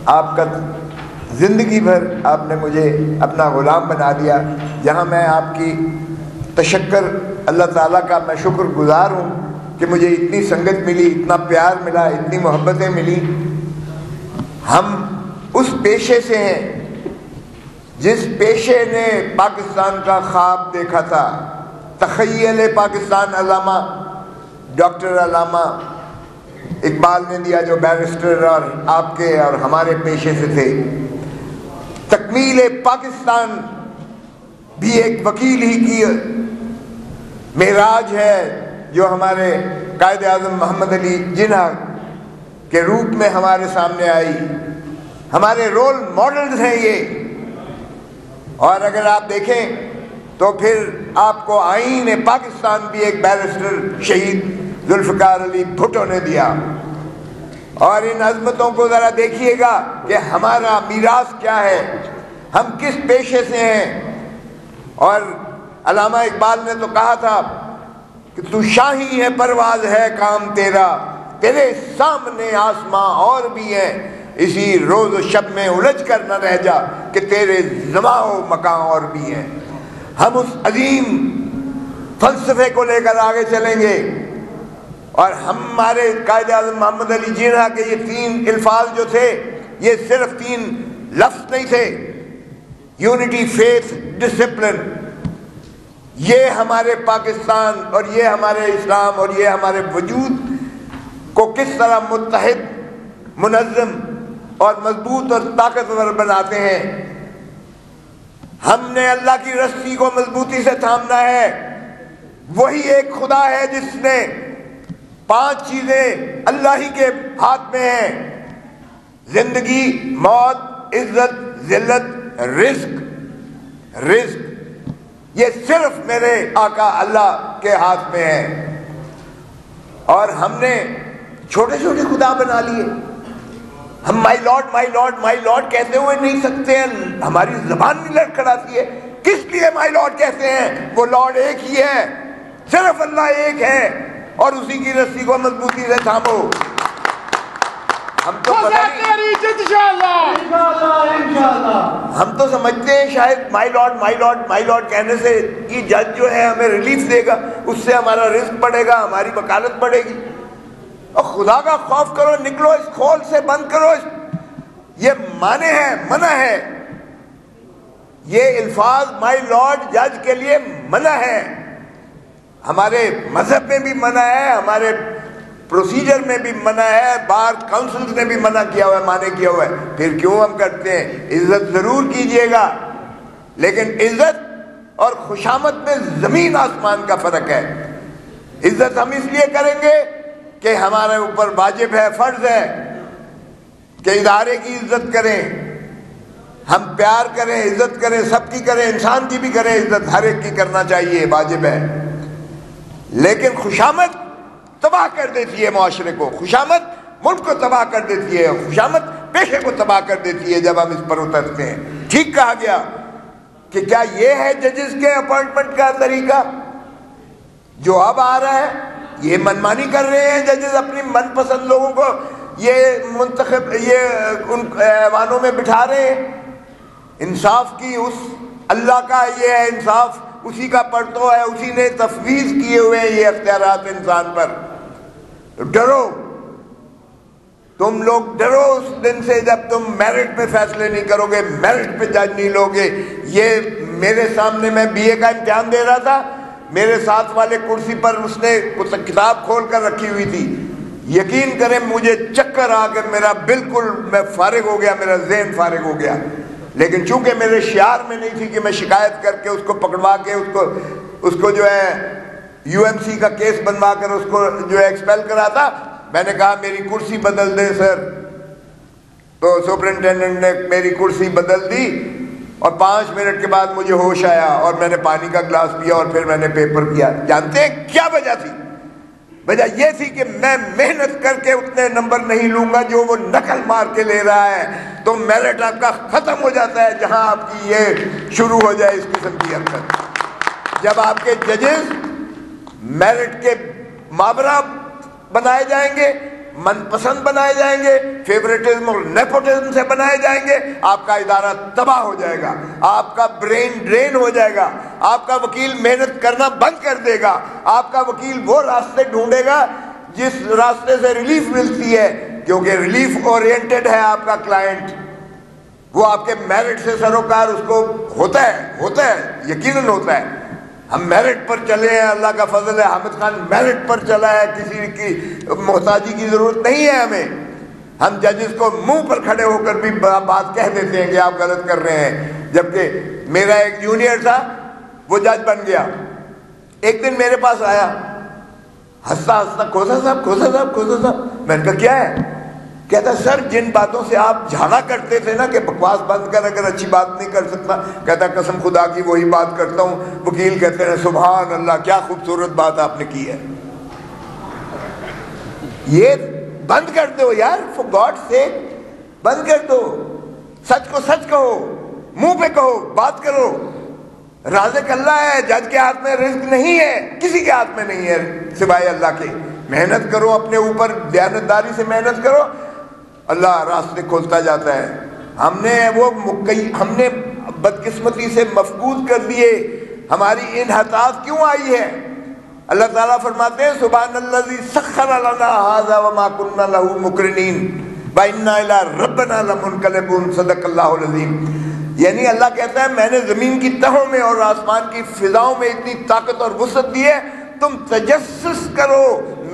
آپ کا زندگی بھر آپ نے مجھے اپنا غلام بنا دیا، جہاں میں آپ کی تشکر اللہ تعالیٰ کا میں شکر گزار ہوں کہ مجھے اتنی سنگت ملی، اتنا پیار ملا، اتنی محبتیں ملی۔ ہم اس پیشے سے ہیں جس پیشے نے پاکستان کا خواب دیکھا تھا، تخیل پاکستان علامہ ڈاکٹر علامہ اقبال نے دیا، جو بیرسٹر اور آپ کے اور ہمارے پیشے سے تھے۔ تکمیل پاکستان بھی ایک وکیل ہی کی معراج ہے، جو ہمارے قائد اعظم محمد علی جناح کے روپ میں ہمارے سامنے آئی۔ ہمارے رول ماڈلز ہیں یہ، اور اگر آپ دیکھیں تو پھر آپ کو آئین پاکستان بھی ایک بیرسٹر شہید ذوالفقار علی بھٹو نے دیا۔ اور ان عظمتوں کو ذرا دیکھیے گا کہ ہمارا میراث کیا ہے، ہم کس پیشے سے ہیں۔ اور علامہ اقبال نے تو کہا تھا کہ تو شاہی ہے پرواز ہے کام تیرا، تیرے سامنے آسماں اور بھی ہیں، اسی روز و شب میں الجھ کر نہ رہ جا کہ تیرے زماں و مکان اور بھی ہیں۔ ہم اس عظیم فلسفے کو لے کر آگے چلیں گے، اور ہمارے قائد اعظم محمد علی جناح کے یہ 3 الفاظ جو تھے، یہ صرف 3 لفظ نہیں تھے، یونٹی، فیتھ، ڈسپلن۔ یہ ہمارے پاکستان اور یہ ہمارے اسلام اور یہ ہمارے وجود کو کس طرح متحد، منظم اور مضبوط اور طاقتور بناتے ہیں۔ ہم نے اللہ کی رسی کو مضبوطی سے تھامنا ہے۔ وہی ایک خدا ہے جس نے 5 چیزیں اللہ ہی کے ہاتھ میں ہیں: زندگی، موت، عزت، ذلت، رزق۔ یہ صرف میرے آقا اللہ کے ہاتھ میں ہے۔ اور ہم نے چھوٹے چھوٹے خدا بنا لیے۔ ہم مائی لاڈ مائی لاڈ مائی لاڈ کہتے ہوئے نہیں سکتے ہیں، ہماری زبان نہیں لڑکھڑاتی ہے۔ کس لیے مائی لاڈ کہتے ہیں؟ وہ لاڈ ایک ہی ہے، صرف اللہ ایک ہے، اور اسی کی رسی کو مضبوطی سے تھامو۔ ہم تو سمجھتے ہیں شاید مائی لاڈ مائی لاڈ مائی لاڈ کہنے سے یہ جج جو ہے ہمیں ریلیف دے گا، اس سے ہمارا رزق بڑھے گا، ہماری وکالت بڑھے گی۔ اور خدا کا خوف کرو، نکلو اس کھول سے، بند کرو یہ مانے ہے، منع ہے۔ یہ الفاظ مائی لاڈ جج کے لیے منع ہے، ہمارے مذہب میں بھی منع ہے، ہمارے پروسیجر میں بھی منع ہے، بار کاؤنسلز نے بھی منع کیا ہوا ہے، مانے کیا ہوا ہے۔ پھر کیوں ہم کرتے ہیں؟ عزت ضرور کیجئے گا، لیکن عزت اور خوشامد میں زمین آسمان کا فرق ہے۔ عزت ہم اس لیے کریں گے کہ ہمارے اوپر واجب ہے، فرض ہے کہ ادارے کی عزت کریں، ہم پیار کریں، عزت کریں، سب کی کریں، انسان کی بھی کریں عزت، ہر ایک کی کرنا چاہیے، واجب ہے۔ لیکن خوشامد تباہ کر دیتی ہے معاشرے کو، خوشامد ملک کو تباہ کر دیتی ہے، خوشامد پیشے کو تباہ کر دیتی ہے جب ہم اس پر اترتے ہیں۔ ٹھیک کہا گیا کہ کیا یہ ہے ججز کے اپوائنٹمنٹ کا طریقہ جو اب آ رہا ہے؟ یہ منمانی کر رہے ہیں ججز، اپنی من پسند لوگوں کو یہ منتخب، یہ ان ایوانوں میں بٹھا رہے ہیں۔ انصاف کی اس اللہ کا یہ ہے انصاف، اسی کا پرتو ہے، اسی نے تفویض کیے ہوئے ہیں یہ اختیارات انسان پر۔ ڈرو، تم لوگ ڈرو اس دن سے جب تم میرٹ پہ فیصلے نہیں کرو گے، میرٹ پہ جج نہیں لوگے۔ یہ میرے سامنے، میں BA کا امتحان دے رہا تھا، میرے ساتھ والے کرسی پر اس نے کتاب کھول کر رکھی ہوئی تھی، یقین کریں مجھے چکر آ کر میرا بالکل میں فارغ ہو گیا، میرا ذہن فارغ ہو گیا۔ لیکن چونکہ میرے شعار میں نہیں تھی کہ میں شکایت کر کے اس کو پکڑوا کے اس کو جو ہے UMC کا کیس بنوا کر اس کو جو ہے ایکسپیل کراتا، میں نے کہا میری کرسی بدل دے سر۔ تو سپرنٹینڈنٹ نے میری کرسی بدل دی، اور 5 منٹ کے بعد مجھے ہوش آیا اور میں نے پانی کا گلاس پیا اور پھر میں نے پیپر کیا۔ جانتے ہیں کیا وجہ تھی؟ وجہ یہ تھی کہ میں محنت کر کے اتنے نمبر نہیں لوں گا جو وہ نقل مار کے لے رہا ہے، تو میرٹ آپ کا ختم ہو جاتا ہے جہاں آپ کی یہ شروع ہو جائے اس قسم کی حرکت۔ جب آپ کے ججز میرٹ کے مابرہ بنائے جائیں گے من پسند بنائے جائیں گے، فیوریٹزم اور نیپوٹزم سے بنائے جائیں گے، آپ کا ادارہ تباہ ہو جائے گا، آپ کا برین ڈرین ہو جائے گا، آپ کا وکیل محنت کرنا بند کر دے گا، آپ کا وکیل وہ راستے ڈھونڈے گا جس راستے سے ریلیف ملتی ہے، کیونکہ ریلیف اورینٹڈ ہے آپ کا کلائنٹ، وہ آپ کے میرٹ سے سروکار اس کو ہوتا ہے یقیناً ہوتا ہے۔ ہم میرٹ پر چلے ہیں، اللہ کا فضل ہے، حامد خان میرٹ پر چلا ہے، کسی کی محتاجی کی ضرورت نہیں ہے ہمیں۔ ہم ججز کو منہ پر کھڑے ہو کر بھی بات کہہ دیتے ہیں کہ آپ غلط کر رہے ہیں، جبکہ میرا ایک جونیئر تھا وہ جج بن گیا، ایک دن میرے پاس آیا ہنستا ہنستا، کھوسا صاحب، میں نے کہا کیا ہے؟ کہتا سر جن باتوں سے آپ جھاڑا کرتے تھے نا کہ بکواس بند کر، اگر اچھی بات نہیں کر سکتا، کہتا قسم خدا کی وہی بات کرتا ہوں۔ وکیل کہتے ہیں سبحان اللہ، کیا خوبصورت بات آپ نے کی ہے، یہ بند کر دو یار، فور گاڈ سیک بند کر دو، سچ کو سچ کہو، منہ پہ کہو، بات کرو۔ رازق اللہ ہے، جج کے ہاتھ میں رزق نہیں ہے، کسی کے ہاتھ میں نہیں ہے سوائے اللہ کے۔ محنت کرو، اپنے اوپر دیانتداری سے محنت کرو، اللہ راستے کھولتا جاتا ہے۔ ہم نے بدقسمتی سے مفقود کر دیے، ہماری انحطاط کیوں آئی ہے؟ اللہ تعالیٰ فرماتے ہیں سبحان الذی سخر لنا ھذا وما كنا له مقرنین وإنا إلی ربنا لمنقلبون، صدق اللہ العظیم۔ یعنی اللہ کہتا ہے میں نے زمین کی تہوں میں اور آسمان کی فضاؤں میں اتنی طاقت اور وسعت دی ہے، تم تجسس کرو،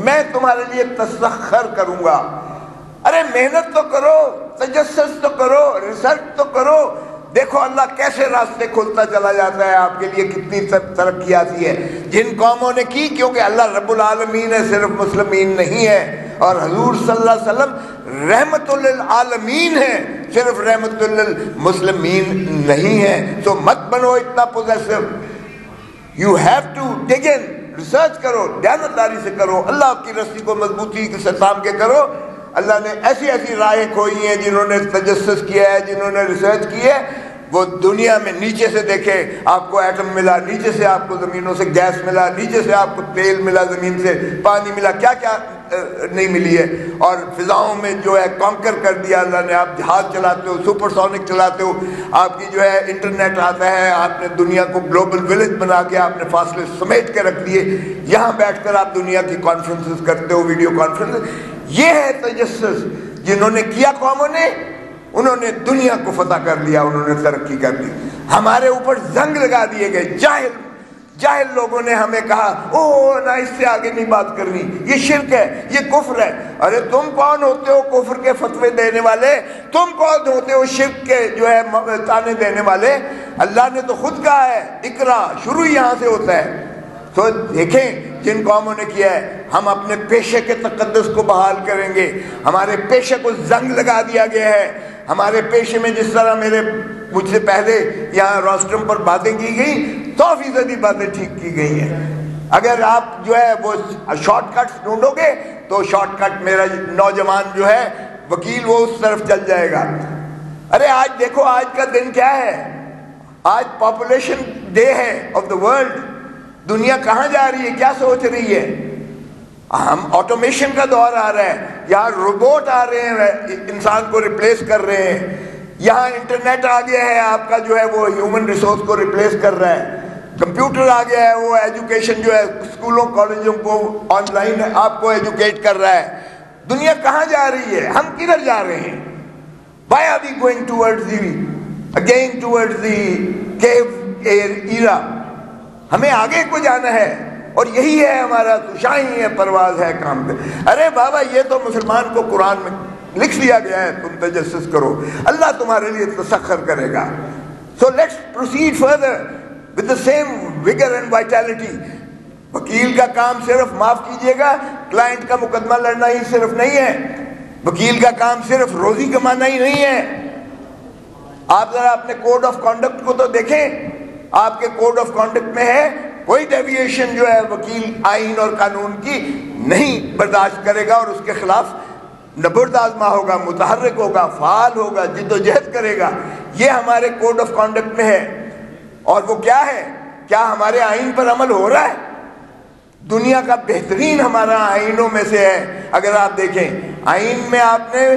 میں تمہارے لیے تسخر کروں گا۔ ارے محنت تو کرو، تجسس تو کرو، ریسرچ تو کرو، دیکھو اللہ کیسے راستے کھولتا چلا جاتا ہے، آپ کے لیے کتنی ترقی آتی ہے۔ جن قوموں نے کی، کیونکہ اللہ رب العالمین ہے، صرف مسلمین نہیں ہے، اور حضور صلی اللہ علیہ وسلم رحمت للعالمین ہے، صرف رحمت للمسلمین نہیں ہے۔ تو مت بنو اتنا possessive, you have to dig in, research کرو، دیانتداری سے کرو، اللہ کی رسی کو مضبوطی سے تھام کے کرو۔ اللہ نے ایسی ایسی راہیں کھوئی ہیں، جنہوں نے تجسس کیا ہے، جنہوں نے ریسرچ کی ہے، وہ دنیا میں نیچے سے دیکھے آپ کو ایٹم ملا، نیچے سے آپ کو زمینوں سے گیس ملا، نیچے سے آپ کو تیل ملا، زمین سے پانی ملا، کیا کیا نہیں ملی ہے، اور فضاؤں میں جو ہے کانکر کر دیا اللہ نے۔ آپ جہاز چلاتے ہو، سپر سونک چلاتے ہو، آپ کی جو ہے انٹرنیٹ آتا ہے، آپ نے دنیا کو گلوبل ولیج بنا کے آپ نے فاصلے سمیٹ کے رکھ دیے، یہاں بیٹھ کر آپ دنیا کی کانفرنسز کرتے ہو، ویڈیو کانفرنس۔ یہ ہے تجسس جنہوں نے کیا قوموں نے، انہوں نے دنیا کو فتح کر لیا، انہوں نے ترقی کر لی۔ ہمارے اوپر زنگ لگا دیے گئے، جاہل لوگوں نے ہمیں کہا او نہ اس سے آگے نہیں بات کرنی، یہ شرک ہے، یہ کفر ہے۔ ارے تم کون ہوتے ہو کفر کے فتوے دینے والے؟ تم کون ہوتے ہو شرک کے جو ہے تانے دینے والے؟ اللہ نے تو خود کہا ہے اقرا، شروع یہاں سے ہوتا ہے۔ تو دیکھیں جن قوموں نے کیا ہے، ہم اپنے پیشے کے تقدس کو بحال کریں گے۔ ہمارے پیشے کو زنگ لگا دیا گیا ہے، ہمارے پیشے میں جس طرح مجھ سے پہلے یہاں روسٹرم پر باتیں کی گئی، 100% باتیں ٹھیک کی گئی ہیں۔ اگر آپ جو ہے وہ شارٹ کٹس ڈھونڈو گے تو شارٹ کٹ میرا نوجوان جو ہے وکیل وہ اس طرف چل جائے گا۔ ارے آج دیکھو آج کا دن کیا ہے، آج پاپولیشن ڈے ہے آف دا ورلڈ۔ دنیا کہاں جا رہی ہے، کیا سوچ رہی ہے؟ ہم آٹومیشن کا دور آ رہا ہے، یہاں روبوٹ آ رہے ہیں، انسان کو ریپلیس کر رہے ہیں، یہاں انٹرنیٹ آ گیا ہے آپ کا جو ہے وہ ہیومن ریسورس کو ریپلیس کر رہا ہے، کمپیوٹر آ گیا ہے، وہ ایجوکیشن جو ہے اسکولوں کالجوں کو آن لائن آپ کو ایجوکیٹ کر رہا ہے۔ دنیا کہاں جا رہی ہے، ہم کدھر جا رہے ہیں؟ Why are we going towards the cave era؟ ہمیں آگے کو جانا ہے، اور یہی ہے ہمارا شاہی ہے، پرواز ہے کام پہ۔ ارے بابا یہ تو مسلمان کو قرآن میں لکھ دیا گیا ہے، تم تجسس کرو، اللہ تمہارے لیے تسخر کرے گا۔ So let's proceed further with the same vigor and vitality۔ وکیل کا کام صرف معاف کیجئے گا کلائنٹ کا مقدمہ لڑنا ہی صرف نہیں ہے، وکیل کا کام صرف روزی کمانا ہی نہیں ہے۔ آپ ذرا اپنے کوڈ آف کانڈکٹ کو تو دیکھیں، آپ کے کوڈ آف کانڈکٹ میں ہے کوئی ڈیویشن جو ہے وکیل آئین اور قانون کی نہیں برداشت کرے گا، اور اس کے خلاف نبرد آزما ہوگا، متحرک ہوگا، فعال ہوگا، جد و جہد کرے گا۔ یہ ہمارے کوڈ آف کانڈکٹ میں ہے۔ اور وہ کیا ہے؟ کیا ہمارے آئین پر عمل ہو رہا ہے؟ دنیا کا بہترین ہمارا آئینوں میں سے ہے۔ اگر آپ دیکھیں آئین میں آپ نے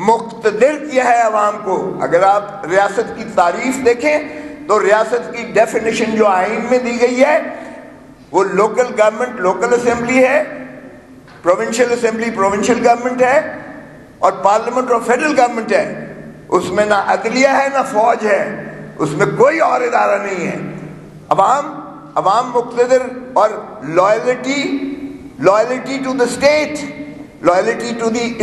مقتدر کیا ہے عوام کو. اگر آپ ریاست کی تعریف دیکھیں تو ریاست کی ڈیفینیشن جو آئین میں دی گئی ہے وہ لوکل گورنمنٹ لوکل اسمبلی ہے, پروونشل اسمبلی پروونشل گورنمنٹ ہے, اور پارلیمنٹ اور فیڈرل گورنمنٹ ہے. اس میں نہ عدلیہ ہے نہ فوج ہے, اس میں کوئی اور ادارہ نہیں ہے. عوام مقتدر, اور loyalty to the state, loyalty to the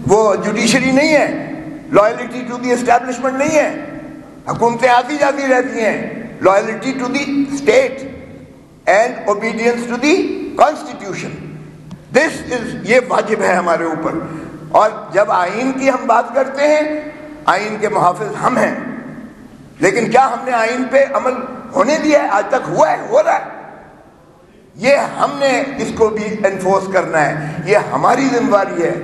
وہ جوڈیشری نہیں ہے, لائلٹی ٹو دی اسٹیبلشمنٹ نہیں ہے. حکومتیں آتی جاتی رہتی ہیں. Loyalty to the state and obedience to the constitution, یہ واجب ہے ہمارے اوپر. اور جب آئین کی ہم بات کرتے ہیں, آئین کے محافظ ہم ہیں, لیکن کیا ہم نے آئین پہ عمل ہونے دیا ہے؟ آج تک ہوا ہے؟ ہو رہا ہے. یہ ہم نے اس کو بھی انفورس کرنا ہے. یہ ہماری ذمہ داری ہے,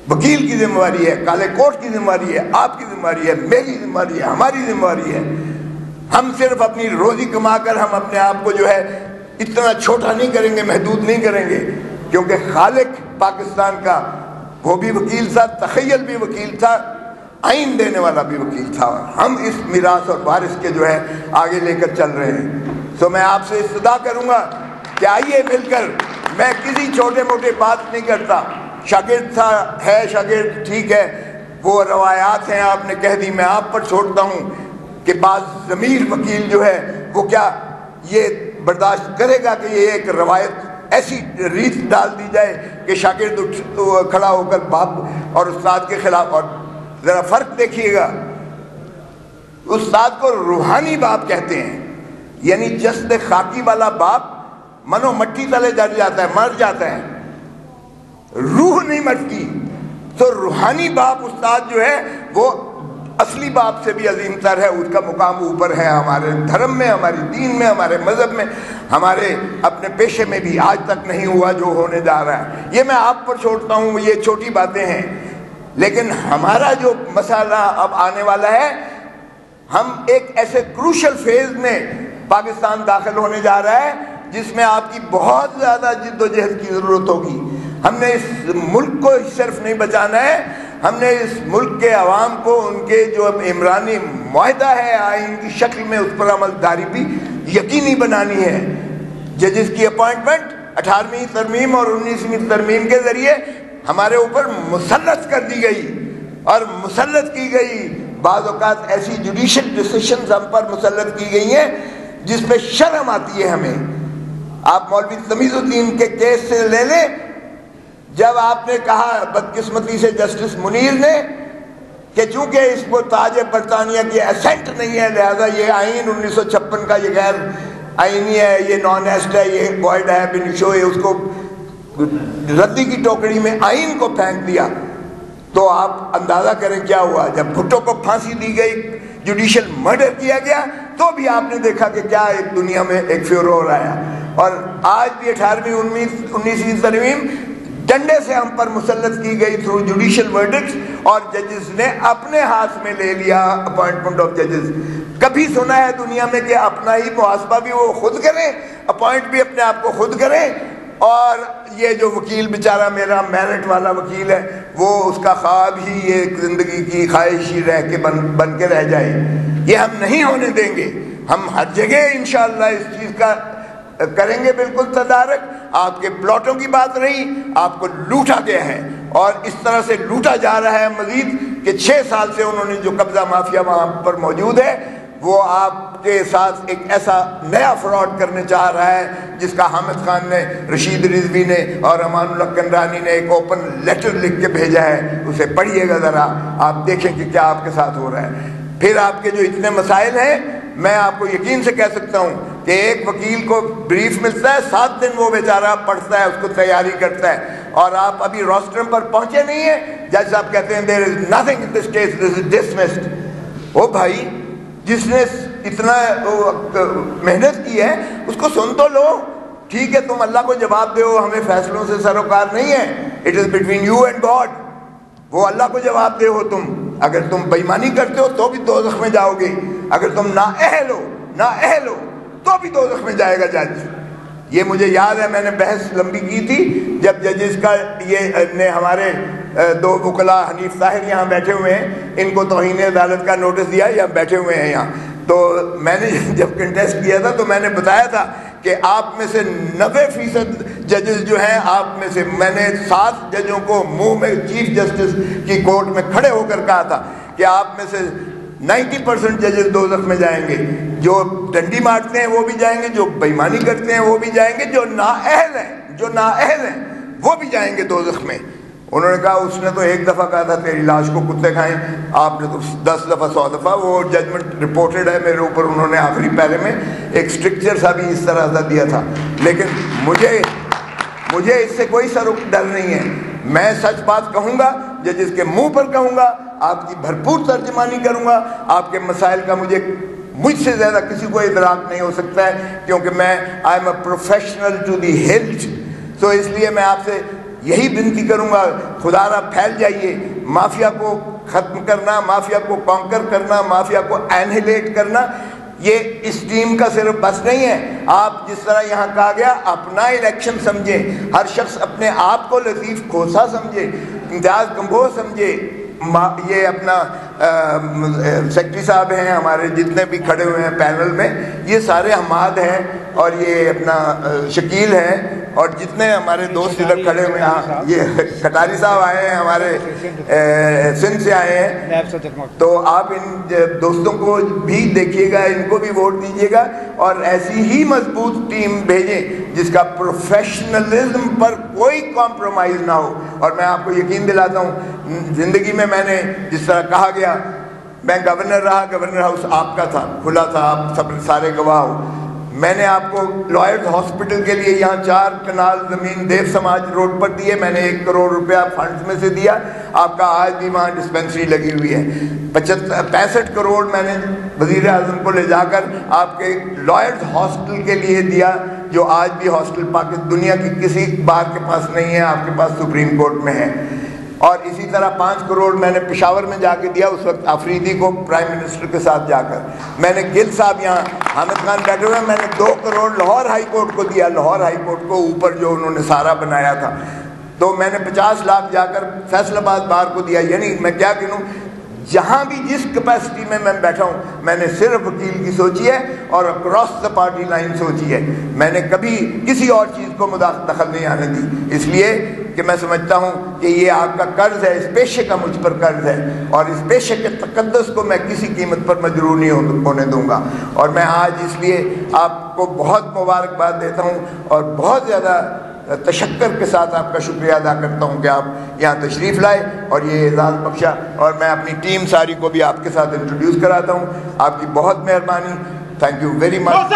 وکیل کی ذمہ داری ہے, کالے کوٹ کی ذمہ داری ہے, آپ کی ذمہ داری ہے, میری ذمہ داری ہے, ہماری ذمہ داری ہے. ہم صرف اپنی روزی کما کر ہم اپنے آپ کو جو ہے اتنا چھوٹا نہیں کریں گے, محدود نہیں کریں گے, کیونکہ خالق پاکستان کا وہ بھی وکیل تھا, تخیل بھی وکیل تھا, آئین دینے والا بھی وکیل تھا. ہم اس میراث اور وارث کے جو ہے آگے لے کر چل رہے ہیں. تو میں آپ سے استدعا کروں گا کہ آئیے مل کر, میں کسی چھوٹے موٹے بات نہیں کرتا. شاگرد تھا, ہے شاگرد, ٹھیک ہے, وہ روایات ہیں آپ نے کہہ دی, میں آپ پر چھوڑتا ہوں کہ بعض ضمیر وکیل جو ہے وہ کیا یہ برداشت کرے گا کہ یہ ایک روایت ایسی ریت ڈال دی جائے کہ شاگرد کھڑا ہو کر باپ اور استاد کے خلاف. اور ذرا فرق دیکھیے گا, استاد کو روحانی باپ کہتے ہیں, یعنی جسد خاکی والا باپ منو مٹی تلے جڑ جاتا ہے, مر جاتا ہے, روح نہیں مرتی. تو روحانی باپ استاد جو ہے وہ اصلی باپ سے بھی عظیم تر ہے, اس کا مقام اوپر ہے ہمارے دھرم میں, ہماری دین میں, ہمارے مذہب میں, ہمارے اپنے پیشے میں بھی آج تک نہیں ہوا جو ہونے جا رہا ہے. یہ میں آپ پر چھوڑتا ہوں, یہ چھوٹی باتیں ہیں. لیکن ہمارا جو مسئلہ اب آنے والا ہے, ہم ایک ایسے کروشل فیز میں پاکستان داخل ہونے جا رہا ہے جس میں آپ کی بہت زیادہ جد و جہد کی ضرورت ہوگی. ہم نے اس ملک کو صرف نہیں بچانا ہے, ہم نے اس ملک کے عوام کو ان کے جو عمرانی معاہدہ ہے آئین کی شکل میں اس پر عمل داری بھی یقینی بنانی ہے. ججز کی اپوائنٹمنٹ 18ویں ترمیم اور 19ویں ترمیم کے ذریعے ہمارے اوپر مسلط کر دی گئی اور مسلط کی گئی. بعض اوقات ایسی جوڈیشل ڈیسیشنز ہم پر مسلط کی گئی ہیں جس میں شرم آتی ہے ہمیں. آپ مولوی تمیز الدین کے کیس سے لے لیں, جب آپ نے کہا بدقسمتی سے جسٹس منیر نے کہ چونکہ اس کو تاج برطانیہ کی اسینٹ نہیں ہے لہذا یہ آئین 1956 کا یہ غیر آئینی ہے, یہ نان ایسٹ ہے, یہ وائڈ ہے بنشو, اس کو ردی کی ٹوکری میں آئین کو پھینک دیا. تو آپ اندازہ کریں کیا ہوا. جب بھٹو کو پھانسی دی گئی, جوڈیشل مرڈر کیا گیا, تو بھی آپ نے دیکھا کہ کیا ایک دنیا میں ایک فیورور آیا. اور آج بھی 18ویں 19ویں ترمیم ڈنڈے سے ہم پر مسلط کی گئی تھرو جوڈیشل ورڈکٹس, اور ججز نے اپنے ہاتھ میں لے لیا اپوائنٹمنٹ آف ججز. کبھی سنا ہے دنیا میں کہ اپنا ہی محاسبہ بھی وہ خود کریں, اپوائنٹ بھی اپنے آپ کو خود کریں, اور یہ جو وکیل بیچارہ میرا میرٹ والا وکیل ہے وہ اس کا خواب ہی ایک زندگی کی خواہش ہی رہ کے بن کے رہ جائے. یہ ہم نہیں ہونے دیں گے. ہم ہر جگہ انشاءاللہ اس چیز کا کریں گے بالکل تدارک. آپ کے پلاٹوں کی بات رہی, آپ کو لوٹا گیا ہے اور اس طرح سے لوٹا جا رہا ہے مزید کہ 6 سال سے انہوں نے جو قبضہ مافیا وہاں پر موجود ہے وہ آپ کے ساتھ ایک ایسا نیا فراڈ کرنے چاہ رہا ہے جس کا حامد خان نے, رشید رضوی نے اور امان اللہ کنڈرانی نے ایک اوپن لیٹر لکھ کے بھیجا ہے. اسے پڑھیے گا ذرا, آپ دیکھیں کہ کیا آپ کے ساتھ ہو رہا ہے. پھر آپ کے جو اتنے مسائل ہیں, میں آپ کو یقین سے کہہ سکتا ہوں کہ ایک وکیل کو بریف ملتا ہے, 7 دن وہ بیچارہ پڑھتا ہے, اس کو تیاری کرتا ہے, اور آپ ابھی روسٹرم پر پہنچے نہیں ہیں, جج صاحب کہتے ہیں there is nothing in this case, this is dismissed. او بھائی, جس نے اتنا محنت کی ہے اس کو سن تو لو. ٹھیک ہے, تم اللہ کو جواب دو, ہمیں فیصلوں سے سروکار نہیں ہے. It is between you and God. وہ اللہ کو جواب دے ہو تم. اگر تم بےایمانی کرتے ہو تو بھی دوزخ میں جاؤ گے, اگر تم نااہل ہو تو بھی دوزخ میں جائے گا جج. یہ مجھے یاد ہے، میں نے بحث لمبی کی تھی جب ججز کا یہ نے ہمارے دو وکلاء حنیف طاہر یہاں بیٹھے ہوئے ہیں، ان کو توہین عدالت کا نوٹس دیا، یا بیٹھے ہوئے ہیں یہاں. تو میں نے جب کنٹیسٹ کیا تھا تو میں نے بتایا تھا کہ آپ میں سے 90% ججز جو ہیں، آپ میں سے میں نے 7 ججوں کو منہ میں چیف جسٹس کی کورٹ میں کھڑے ہو کر کہا تھا کہ آپ میں سے 90% ججز دوزخ میں جائیں گے. جو ڈنڈی مارتے ہیں وہ بھی جائیں گے، جو بےایمانی کرتے ہیں وہ بھی جائیں گے، جو نااہل ہیں وہ بھی جائیں گے دوزخ میں. انہوں نے کہا اس نے تو 1 دفعہ کہا تھا تیری لاش کو کتے کھائیں، آپ نے تو 10 دفعہ 100 دفعہ. وہ ججمنٹ رپورٹڈ ہے میرے اوپر، انہوں نے آخری پیرے میں ایک اسٹرکچر سا بھی اس طرح سا دیا تھا. لیکن مجھے اس سے کوئی ڈر نہیں ہے. میں سچ بات کہوں گا، جس کے منہ پر کہوں گا، آپ کی بھرپور ترجمانی کروں گا. آپ کے مسائل کا مجھ سے زیادہ کسی کو ادراک نہیں ہو سکتا ہے، کیونکہ میں I am a professional to the hilt. تو اس لیے میں آپ سے یہی بنتی کروں گا، خدا را پھیل جائیے. مافیا کو ختم کرنا، مافیا کو کانکر کرنا، مافیا کو اینہیلیٹ کرنا، یہ اس ٹیم کا صرف بس نہیں ہے. آپ جس طرح یہاں کہا گیا اپنا الیکشن سمجھیں، ہر شخص اپنے آپ کو لطیف کھوسا سمجھے، امتیاز کمبوز سمجھے. یہ اپنا سیکرٹری صاحب ہیں ہمارے، جتنے بھی کھڑے ہوئے ہیں پینل میں، یہ سارے حماد ہیں، اور یہ اپنا شکیل ہیں، اور جتنے ہمارے دوست ادھر کھڑے ہوئے ہیں، یہ کٹاری صاحب آئے ہیں ہمارے سندھ سے آئے ہیں. تو آپ ان دوستوں کو بھی دیکھیے گا، ان کو بھی ووٹ دیجیے گا، اور ایسی ہی مضبوط ٹیم بھیجیں جس کا پروفیشنلزم پر کوئی کمپرومائز نہ ہو. اور میں آپ کو یقین دلاتا ہوں، زندگی میں نے جس طرح کہا گیا، میں گورنر رہا، گورنر ہاؤس آپ کا تھا، کھلا تھا، آپ سب سارے گواہ ہو. میں نے آپ کو لائرز ہاسپٹل کے لیے یہاں 4 کنال زمین دیو سماج روڈ پر دی ہے، میں نے 1 کروڑ روپیہ فنڈز میں سے دیا. آپ کا آج بھی وہاں ڈسپینسری لگی ہوئی ہے. 65 کروڑ میں نے وزیر اعظم کو لے جا کر آپ کے لائرز ہاسپٹل کے لیے دیا، جو آج بھی ہاسپٹل دنیا کی کسی بار کے پاس نہیں ہے، آپ کے پاس سپریم کورٹ میں ہے. اور اسی طرح 5 کروڑ میں نے پشاور میں جا کے دیا، اس وقت آفریدی کو پرائم منسٹر کے ساتھ جا کر. میں نے گل صاحب یہاں حامد خان بیٹھے ہوئے، میں نے 2 کروڑ لاہور ہائی کورٹ کو دیا، لاہور ہائی کورٹ کو اوپر جو انہوں نے سارا بنایا تھا. تو میں نے 50 لاکھ جا کر فیصل آباد بار کو دیا. یعنی میں کیا گنوں، جہاں بھی جس کیپیسٹی میں بیٹھا ہوں، میں نے صرف وکیل کی سوچی ہے اور اکراس دا پارٹی لائن سوچی ہے. میں نے کبھی کسی اور چیز کو دخل نہیں آنے دی، اس لیے کہ میں سمجھتا ہوں کہ یہ آپ کا قرض ہے، اس پیشے کا مجھ پر قرض ہے، اور اس پیشے کے تقدس کو میں کسی قیمت پر مجروح نہیں ہونے دوں گا. اور میں آج اس لیے آپ کو بہت مبارکباد دیتا ہوں، اور بہت زیادہ تشکر کے ساتھ آپ کا شکریہ ادا کرتا ہوں کہ آپ یہاں تشریف لائے اور یہ اعزاز بخشا. اور میں اپنی ٹیم ساری کو بھی آپ کے ساتھ انٹروڈیوس کراتا ہوں. آپ کی بہت مہربانی. Thank you very much.